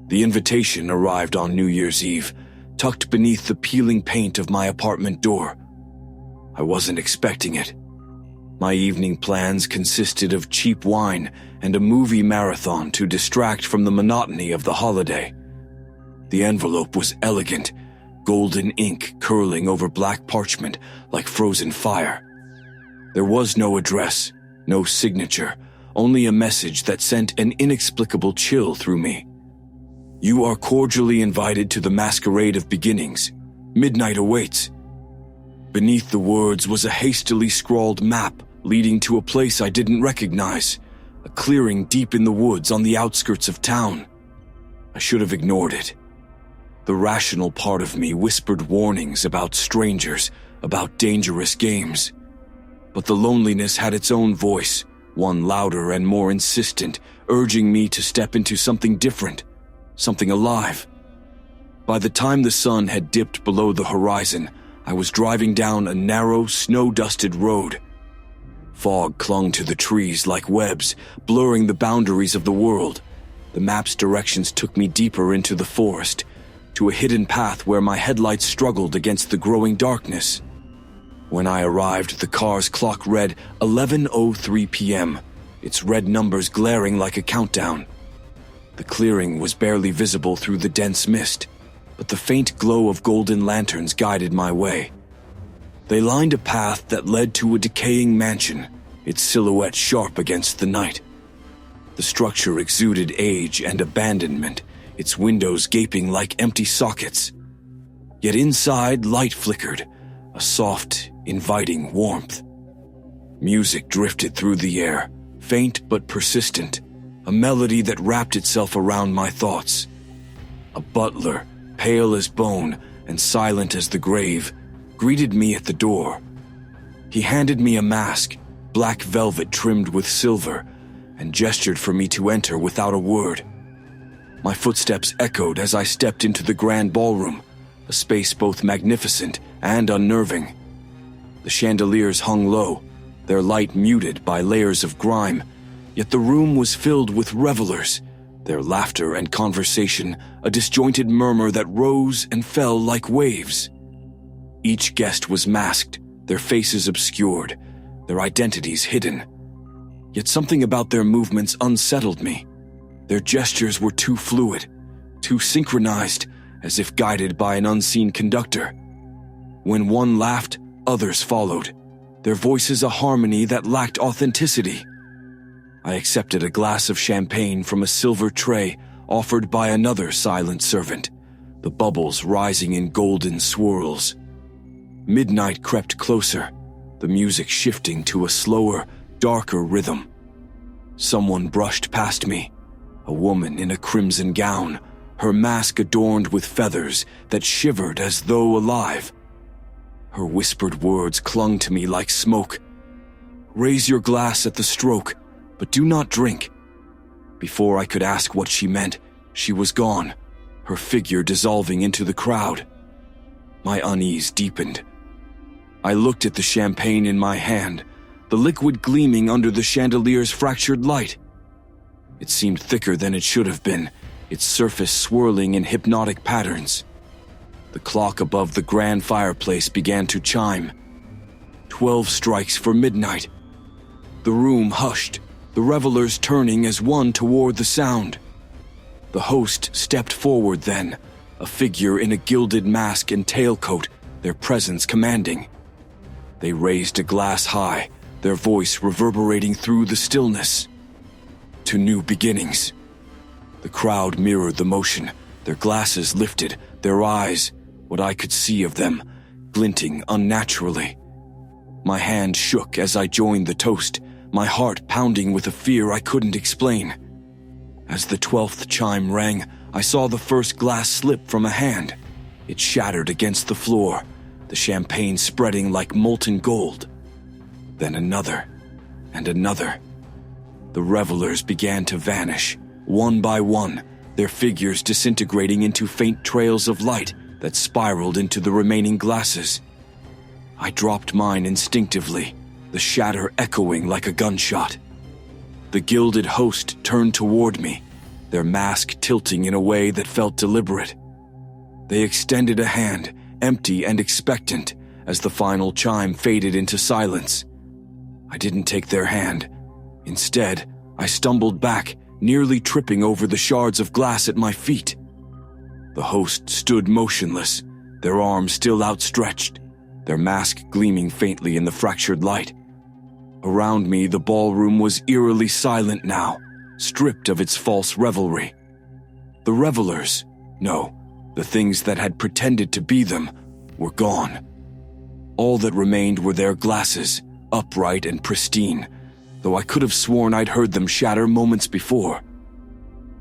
The invitation arrived on New Year's Eve, tucked beneath the peeling paint of my apartment door. I wasn't expecting it. My evening plans consisted of cheap wine and a movie marathon to distract from the monotony of the holiday. The envelope was elegant, golden ink curling over black parchment like frozen fire. There was no address, no signature, only a message that sent an inexplicable chill through me. You are cordially invited to the masquerade of beginnings. Midnight awaits. Beneath the words was a hastily scrawled map leading to a place I didn't recognize, a clearing deep in the woods on the outskirts of town. I should have ignored it. The rational part of me whispered warnings about strangers, about dangerous games. But the loneliness had its own voice, one louder and more insistent, urging me to step into something different, something alive. By the time the sun had dipped below the horizon, I was driving down a narrow, snow-dusted road. Fog clung to the trees like webs, blurring the boundaries of the world. The map's directions took me deeper into the forest, to a hidden path where my headlights struggled against the growing darkness. When I arrived, the car's clock read 11:03 p.m., its red numbers glaring like a countdown. The clearing was barely visible through the dense mist, but the faint glow of golden lanterns guided my way. They lined a path that led to a decaying mansion, its silhouette sharp against the night. The structure exuded age and abandonment, its windows gaping like empty sockets. Yet inside, light flickered, a soft, inviting warmth. Music drifted through the air, faint but persistent, a melody that wrapped itself around my thoughts. A butler, pale as bone and silent as the grave, greeted me at the door. He handed me a mask, black velvet trimmed with silver, and gestured for me to enter without a word. My footsteps echoed as I stepped into the grand ballroom, a space both magnificent and unnerving. The chandeliers hung low, their light muted by layers of grime, yet the room was filled with revelers, their laughter and conversation a disjointed murmur that rose and fell like waves. Each guest was masked, their faces obscured, their identities hidden. Yet something about their movements unsettled me. Their gestures were too fluid, too synchronized, as if guided by an unseen conductor. When one laughed, others followed, their voices a harmony that lacked authenticity. I accepted a glass of champagne from a silver tray offered by another silent servant, the bubbles rising in golden swirls. Midnight crept closer, the music shifting to a slower, darker rhythm. Someone brushed past me, a woman in a crimson gown, her mask adorned with feathers that shivered as though alive. Her whispered words clung to me like smoke. "Raise your glass at the stroke, but do not drink." Before I could ask what she meant, she was gone, her figure dissolving into the crowd. My unease deepened. I looked at the champagne in my hand, the liquid gleaming under the chandelier's fractured light. It seemed thicker than it should have been, its surface swirling in hypnotic patterns. The clock above the grand fireplace began to chime. 12 strikes for midnight. The room hushed, the revelers turning as one toward the sound. The host stepped forward then, a figure in a gilded mask and tailcoat, their presence commanding. They raised a glass high, their voice reverberating through the stillness. "To new beginnings." The crowd mirrored the motion, their glasses lifted, their eyes, what I could see of them, glinting unnaturally. My hand shook as I joined the toast, my heart pounding with a fear I couldn't explain. As the 12th chime rang, I saw the first glass slip from a hand. It shattered against the floor, the champagne spreading like molten gold. Then another, and another. The revelers began to vanish, one by one, their figures disintegrating into faint trails of light that spiraled into the remaining glasses. I dropped mine instinctively, the shatter echoing like a gunshot. The gilded host turned toward me, their mask tilting in a way that felt deliberate. They extended a hand, empty and expectant, as the final chime faded into silence. I didn't take their hand. Instead, I stumbled back, nearly tripping over the shards of glass at my feet. The host stood motionless, their arms still outstretched, their mask gleaming faintly in the fractured light. Around me, the ballroom was eerily silent now, stripped of its false revelry. The revelers, no, the things that had pretended to be them, were gone. All that remained were their glasses, upright and pristine, though I could have sworn I'd heard them shatter moments before.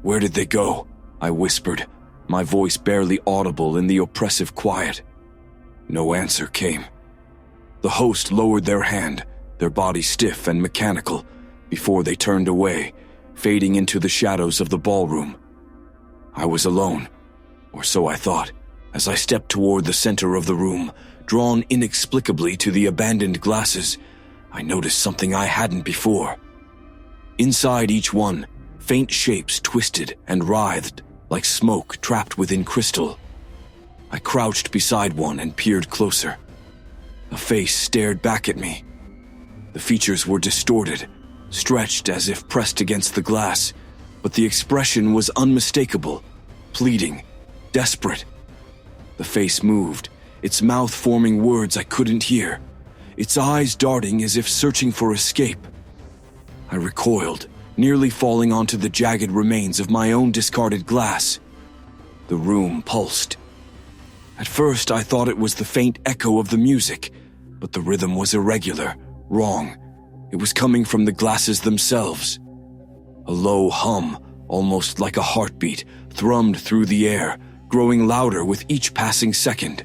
"Where did they go?" I whispered, my voice barely audible in the oppressive quiet. No answer came. The host lowered their hand, their body stiff and mechanical, before they turned away, fading into the shadows of the ballroom. I was alone, or so I thought, as I stepped toward the center of the room, drawn inexplicably to the abandoned glasses. I noticed something I hadn't before. Inside each one, faint shapes twisted and writhed like smoke trapped within crystal. I crouched beside one and peered closer. A face stared back at me. The features were distorted, stretched as if pressed against the glass, but the expression was unmistakable, pleading, desperate. The face moved, its mouth forming words I couldn't hear, its eyes darting as if searching for escape. I recoiled, nearly falling onto the jagged remains of my own discarded glass. The room pulsed. At first, I thought it was the faint echo of the music, but the rhythm was irregular, wrong. It was coming from the glasses themselves. A low hum, almost like a heartbeat, thrummed through the air, growing louder with each passing second.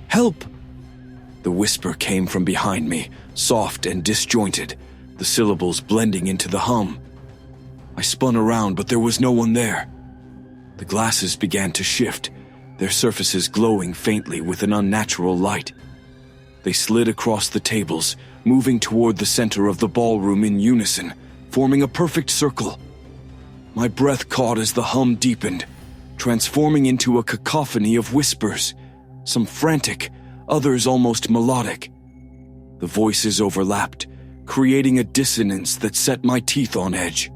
"Help!" The whisper came from behind me, soft and disjointed, the syllables blending into the hum. I spun around, but there was no one there. The glasses began to shift, their surfaces glowing faintly with an unnatural light. They slid across the tables, moving toward the center of the ballroom in unison, forming a perfect circle. My breath caught as the hum deepened, transforming into a cacophony of whispers, some frantic, others almost melodic. The voices overlapped, creating a dissonance that set my teeth on edge.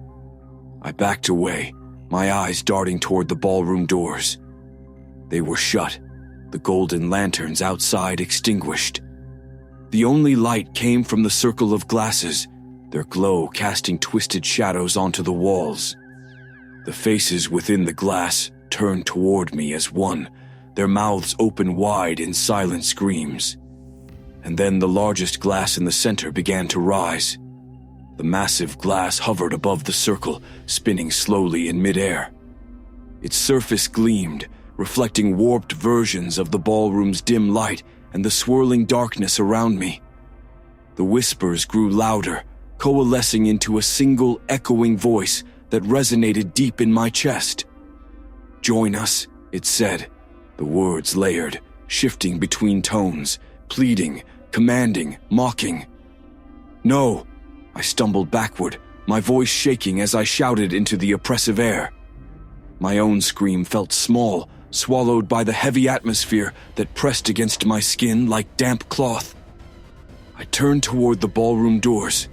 I backed away, my eyes darting toward the ballroom doors. They were shut, the golden lanterns outside extinguished. The only light came from the circle of glasses, their glow casting twisted shadows onto the walls. The faces within the glass turned toward me as one, their mouths open wide in silent screams. And then the largest glass in the center began to rise. The massive glass hovered above the circle, spinning slowly in midair. Its surface gleamed, reflecting warped versions of the ballroom's dim light and the swirling darkness around me. The whispers grew louder, coalescing into a single echoing voice that resonated deep in my chest. "Join us," it said, the words layered, shifting between tones, pleading, commanding, mocking. "No!" I stumbled backward, my voice shaking as I shouted into the oppressive air. My own scream felt small, swallowed by the heavy atmosphere that pressed against my skin like damp cloth. I turned toward the ballroom doors,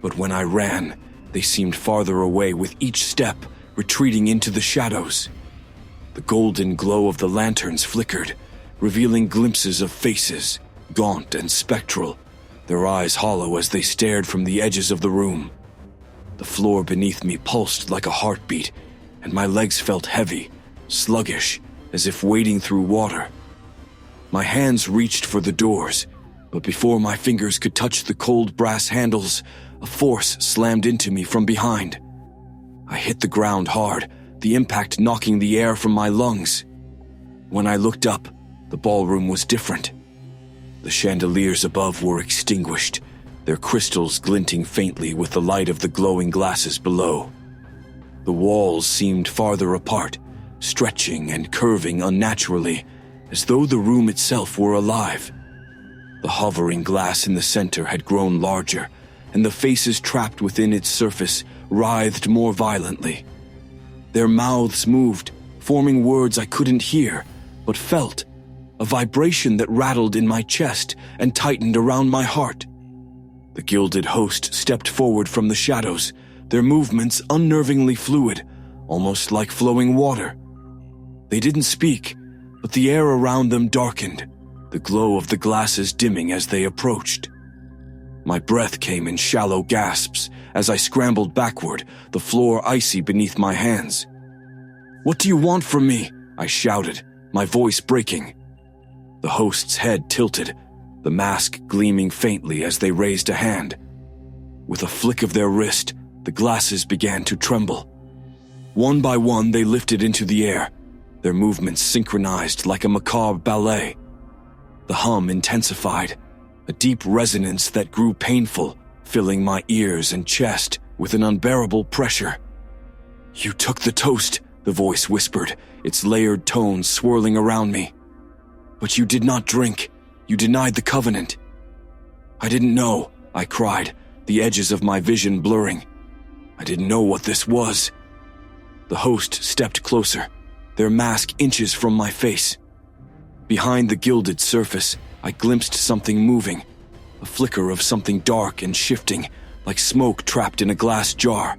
but when I ran, they seemed farther away with each step, retreating into the shadows. The golden glow of the lanterns flickered, revealing glimpses of faces, gaunt and spectral, their eyes hollow as they stared from the edges of the room. The floor beneath me pulsed like a heartbeat, and my legs felt heavy, sluggish, as if wading through water. My hands reached for the doors, but before my fingers could touch the cold brass handles, a force slammed into me from behind. I hit the ground hard, the impact knocking the air from my lungs. When I looked up, the ballroom was different. The chandeliers above were extinguished, their crystals glinting faintly with the light of the glowing glasses below. The walls seemed farther apart, stretching and curving unnaturally, as though the room itself were alive. The hovering glass in the center had grown larger, and the faces trapped within its surface writhed more violently. Their mouths moved, forming words I couldn't hear, but felt, a vibration that rattled in my chest and tightened around my heart. The gilded host stepped forward from the shadows, their movements unnervingly fluid, almost like flowing water. They didn't speak, but the air around them darkened, the glow of the glasses dimming as they approached. My breath came in shallow gasps as I scrambled backward, the floor icy beneath my hands. "What do you want from me?" I shouted, my voice breaking. The host's head tilted, the mask gleaming faintly as they raised a hand. With a flick of their wrist, the glasses began to tremble. One by one, they lifted into the air, their movements synchronized like a macabre ballet. The hum intensified, a deep resonance that grew painful, filling my ears and chest with an unbearable pressure. "You took the toast," the voice whispered, its layered tones swirling around me. "But you did not drink. You denied the covenant." "I didn't know," I cried, the edges of my vision blurring. "I didn't know what this was." The host stepped closer, their mask inches from my face. Behind the gilded surface, I glimpsed something moving, a flicker of something dark and shifting, like smoke trapped in a glass jar.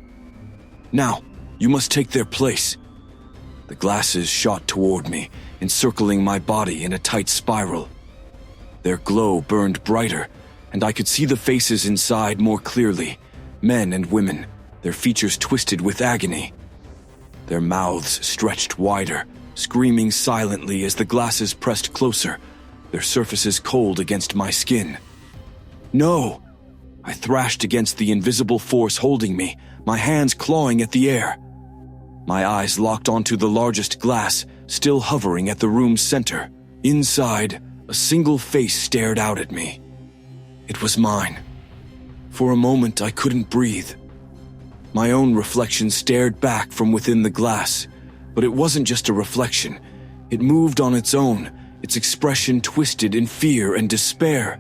"Now, you must take their place." The glasses shot toward me, encircling my body in a tight spiral. Their glow burned brighter, and I could see the faces inside more clearly, men and women, their features twisted with agony. Their mouths stretched wider, screaming silently as the glasses pressed closer, their surfaces cold against my skin. "No!" I thrashed against the invisible force holding me, my hands clawing at the air. My eyes locked onto the largest glass, still hovering at the room's center. Inside, a single face stared out at me. It was mine. For a moment, I couldn't breathe. My own reflection stared back from within the glass, but it wasn't just a reflection. It moved on its own, its expression twisted in fear and despair.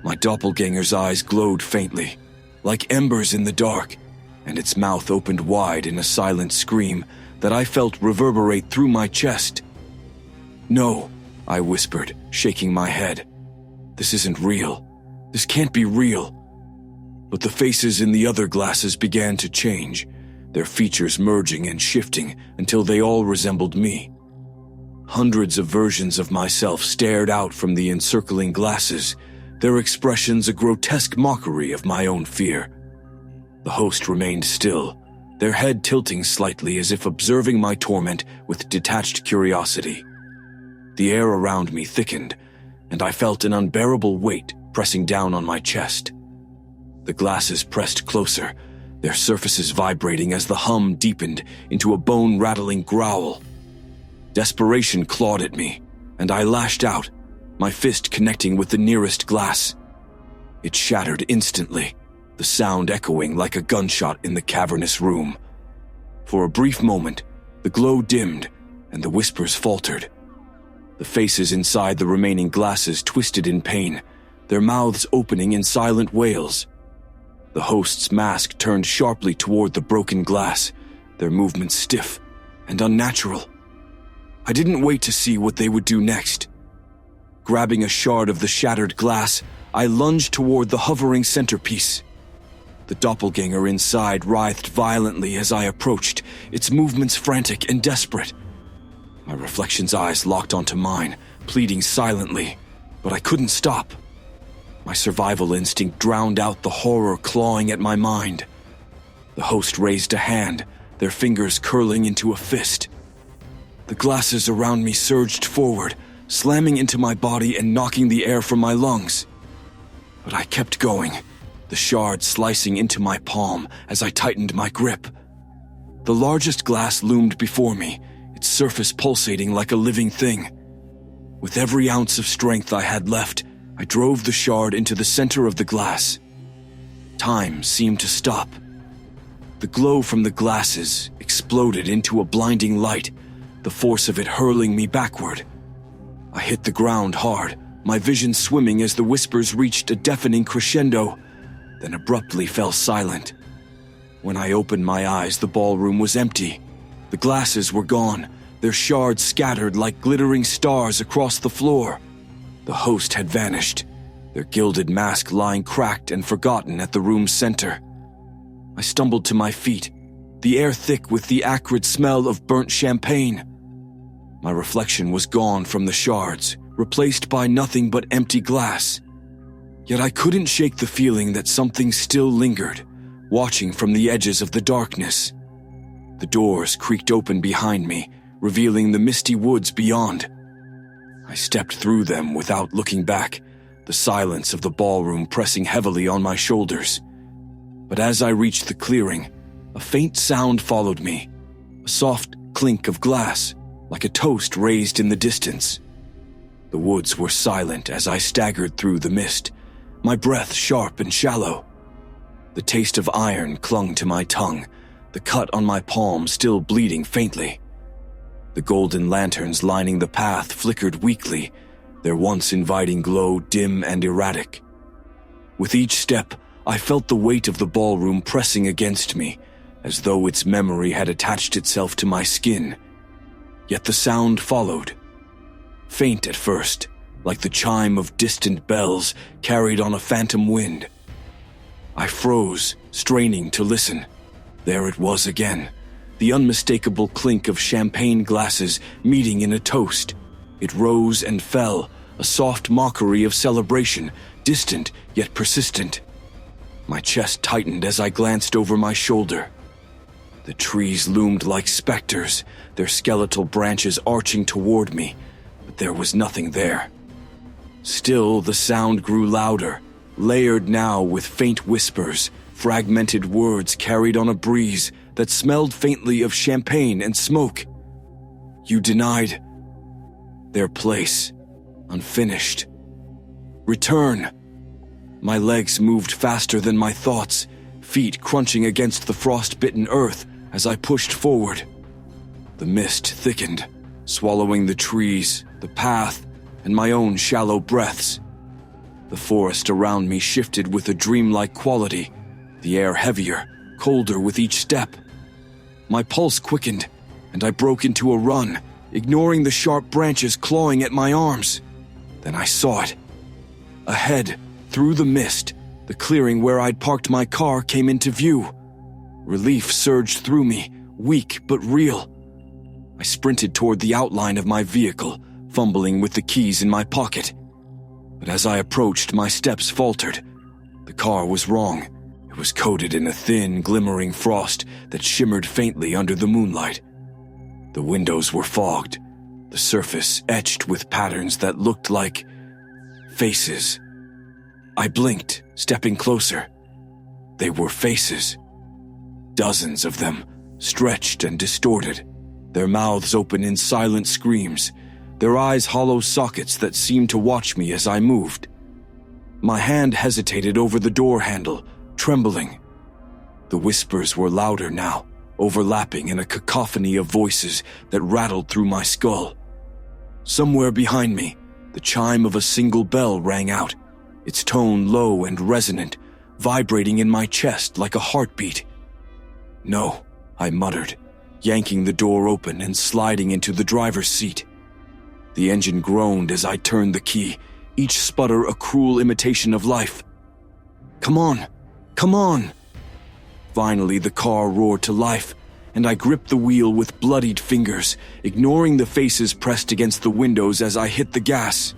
My doppelganger's eyes glowed faintly, like embers in the dark, and its mouth opened wide in a silent scream that I felt reverberate through my chest. "No," I whispered, shaking my head. "This isn't real. This can't be real." But the faces in the other glasses began to change, their features merging and shifting until they all resembled me. Hundreds of versions of myself stared out from the encircling glasses, their expressions a grotesque mockery of my own fear. The host remained still, their head tilting slightly as if observing my torment with detached curiosity. The air around me thickened, and I felt an unbearable weight pressing down on my chest. The glasses pressed closer, their surfaces vibrating as the hum deepened into a bone-rattling growl. Desperation clawed at me, and I lashed out, my fist connecting with the nearest glass. It shattered instantly, the sound echoing like a gunshot in the cavernous room. For a brief moment, the glow dimmed, and the whispers faltered. The faces inside the remaining glasses twisted in pain, their mouths opening in silent wails. The host's mask turned sharply toward the broken glass, their movements stiff and unnatural. I didn't wait to see what they would do next. Grabbing a shard of the shattered glass, I lunged toward the hovering centerpiece. The doppelganger inside writhed violently as I approached, its movements frantic and desperate. My reflection's eyes locked onto mine, pleading silently, but I couldn't stop. My survival instinct drowned out the horror clawing at my mind. The host raised a hand, their fingers curling into a fist. The glasses around me surged forward, slamming into my body and knocking the air from my lungs. But I kept going, the shard slicing into my palm as I tightened my grip. The largest glass loomed before me, its surface pulsating like a living thing. With every ounce of strength I had left, I drove the shard into the center of the glass. Time seemed to stop. The glow from the glasses exploded into a blinding light, the force of it hurling me backward. I hit the ground hard, my vision swimming as the whispers reached a deafening crescendo, then abruptly fell silent. When I opened my eyes, the ballroom was empty, The glasses were gone, their shards scattered like glittering stars across the floor. The host had vanished, their gilded mask lying cracked and forgotten at the room's center. I stumbled to my feet, the air thick with the acrid smell of burnt champagne. My reflection was gone from the shards, replaced by nothing but empty glass. Yet I couldn't shake the feeling that something still lingered, watching from the edges of the darkness. The doors creaked open behind me, revealing the misty woods beyond. I stepped through them without looking back, the silence of the ballroom pressing heavily on my shoulders. But as I reached the clearing, a faint sound followed me, a soft clink of glass, like a toast raised in the distance. The woods were silent as I staggered through the mist, my breath sharp and shallow. The taste of iron clung to my tongue, the cut on my palm still bleeding faintly. The golden lanterns lining the path flickered weakly, their once inviting glow dim and erratic. With each step, I felt the weight of the ballroom pressing against me, as though its memory had attached itself to my skin. Yet the sound followed. Faint at first, like the chime of distant bells carried on a phantom wind. I froze, straining to listen. There it was again, the unmistakable clink of champagne glasses meeting in a toast. It rose and fell, a soft mockery of celebration, distant yet persistent. My chest tightened as I glanced over my shoulder. The trees loomed like specters, their skeletal branches arching toward me, but there was nothing there. Still, the sound grew louder, layered now with faint whispers, fragmented words carried on a breeze that smelled faintly of champagne and smoke. You denied their place, unfinished. Return. My legs moved faster than my thoughts, feet crunching against the frost-bitten earth as I pushed forward. The mist thickened, swallowing the trees, the path, and my own shallow breaths. The forest around me shifted with a dreamlike quality, the air heavier, colder with each step. My pulse quickened, and I broke into a run, ignoring the sharp branches clawing at my arms. Then I saw it. Ahead, through the mist, the clearing where I'd parked my car came into view. Relief surged through me, weak but real. I sprinted toward the outline of my vehicle, fumbling with the keys in my pocket. But as I approached, my steps faltered. The car was wrong. It was coated in a thin, glimmering frost that shimmered faintly under the moonlight. The windows were fogged, the surface etched with patterns that looked like faces. I blinked, stepping closer. They were faces. Dozens of them, stretched and distorted, their mouths open in silent screams, their eyes hollow sockets that seemed to watch me as I moved. My hand hesitated over the door handle, trembling. The whispers were louder now, overlapping in a cacophony of voices that rattled through my skull. Somewhere behind me, the chime of a single bell rang out, its tone low and resonant, vibrating in my chest like a heartbeat. No, I muttered, yanking the door open and sliding into the driver's seat. The engine groaned as I turned the key, each sputter a cruel imitation of life. Come on! Come on! Finally, the car roared to life, and I gripped the wheel with bloodied fingers, ignoring the faces pressed against the windows as I hit the gas.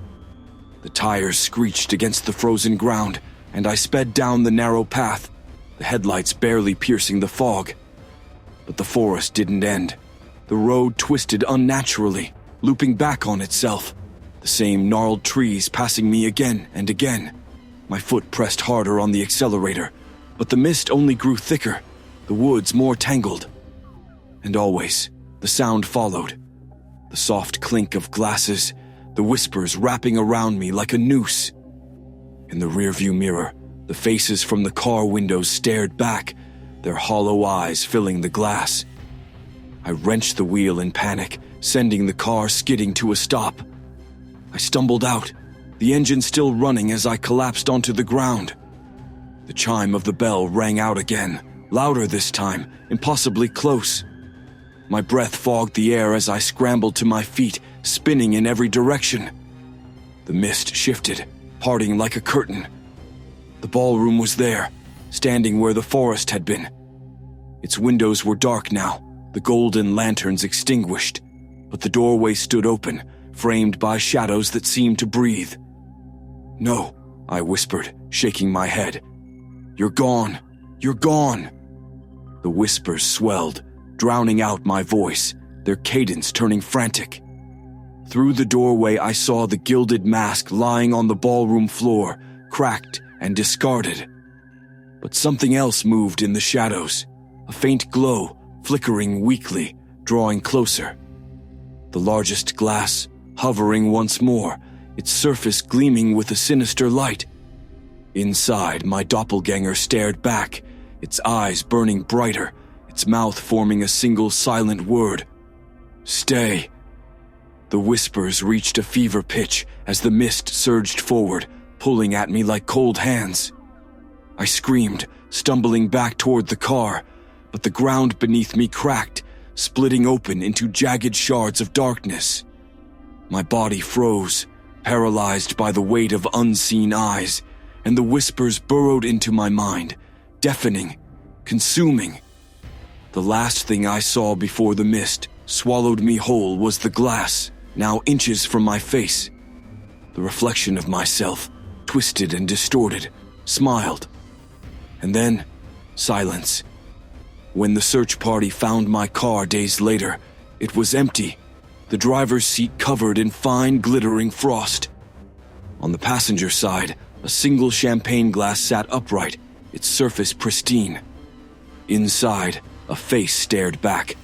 The tires screeched against the frozen ground, and I sped down the narrow path, the headlights barely piercing the fog. But the forest didn't end. The road twisted unnaturally, looping back on itself, the same gnarled trees passing me again and again. My foot pressed harder on the accelerator, but the mist only grew thicker, the woods more tangled. And always, the sound followed. The soft clink of glasses, the whispers wrapping around me like a noose. In the rearview mirror, the faces from the car windows stared back, their hollow eyes filling the glass. I wrenched the wheel in panic, sending the car skidding to a stop. I stumbled out, the engine still running as I collapsed onto the ground. The chime of the bell rang out again, louder this time, impossibly close. My breath fogged the air as I scrambled to my feet, spinning in every direction. The mist shifted, parting like a curtain. The ballroom was there, standing where the forest had been. Its windows were dark now, the golden lanterns extinguished, but the doorway stood open, framed by shadows that seemed to breathe. "No," I whispered, shaking my head. "You're gone. You're gone." The whispers swelled, drowning out my voice, their cadence turning frantic. Through the doorway, I saw the gilded mask lying on the ballroom floor, cracked and discarded. But something else moved in the shadows, a faint glow, flickering weakly, drawing closer. The largest glass, hovering once more, its surface gleaming with a sinister light. Inside, my doppelganger stared back, its eyes burning brighter, its mouth forming a single silent word. "Stay." The whispers reached a fever pitch as the mist surged forward, pulling at me like cold hands. I screamed, stumbling back toward the car, but the ground beneath me cracked, splitting open into jagged shards of darkness. My body froze, paralyzed by the weight of unseen eyes, and the whispers burrowed into my mind, deafening, consuming. The last thing I saw before the mist swallowed me whole was the glass, now inches from my face. The reflection of myself, twisted and distorted, smiled. And then, silence. When the search party found my car days later, it was empty, the driver's seat covered in fine glittering frost. On the passenger side, a single champagne glass sat upright, its surface pristine. Inside, a face stared back,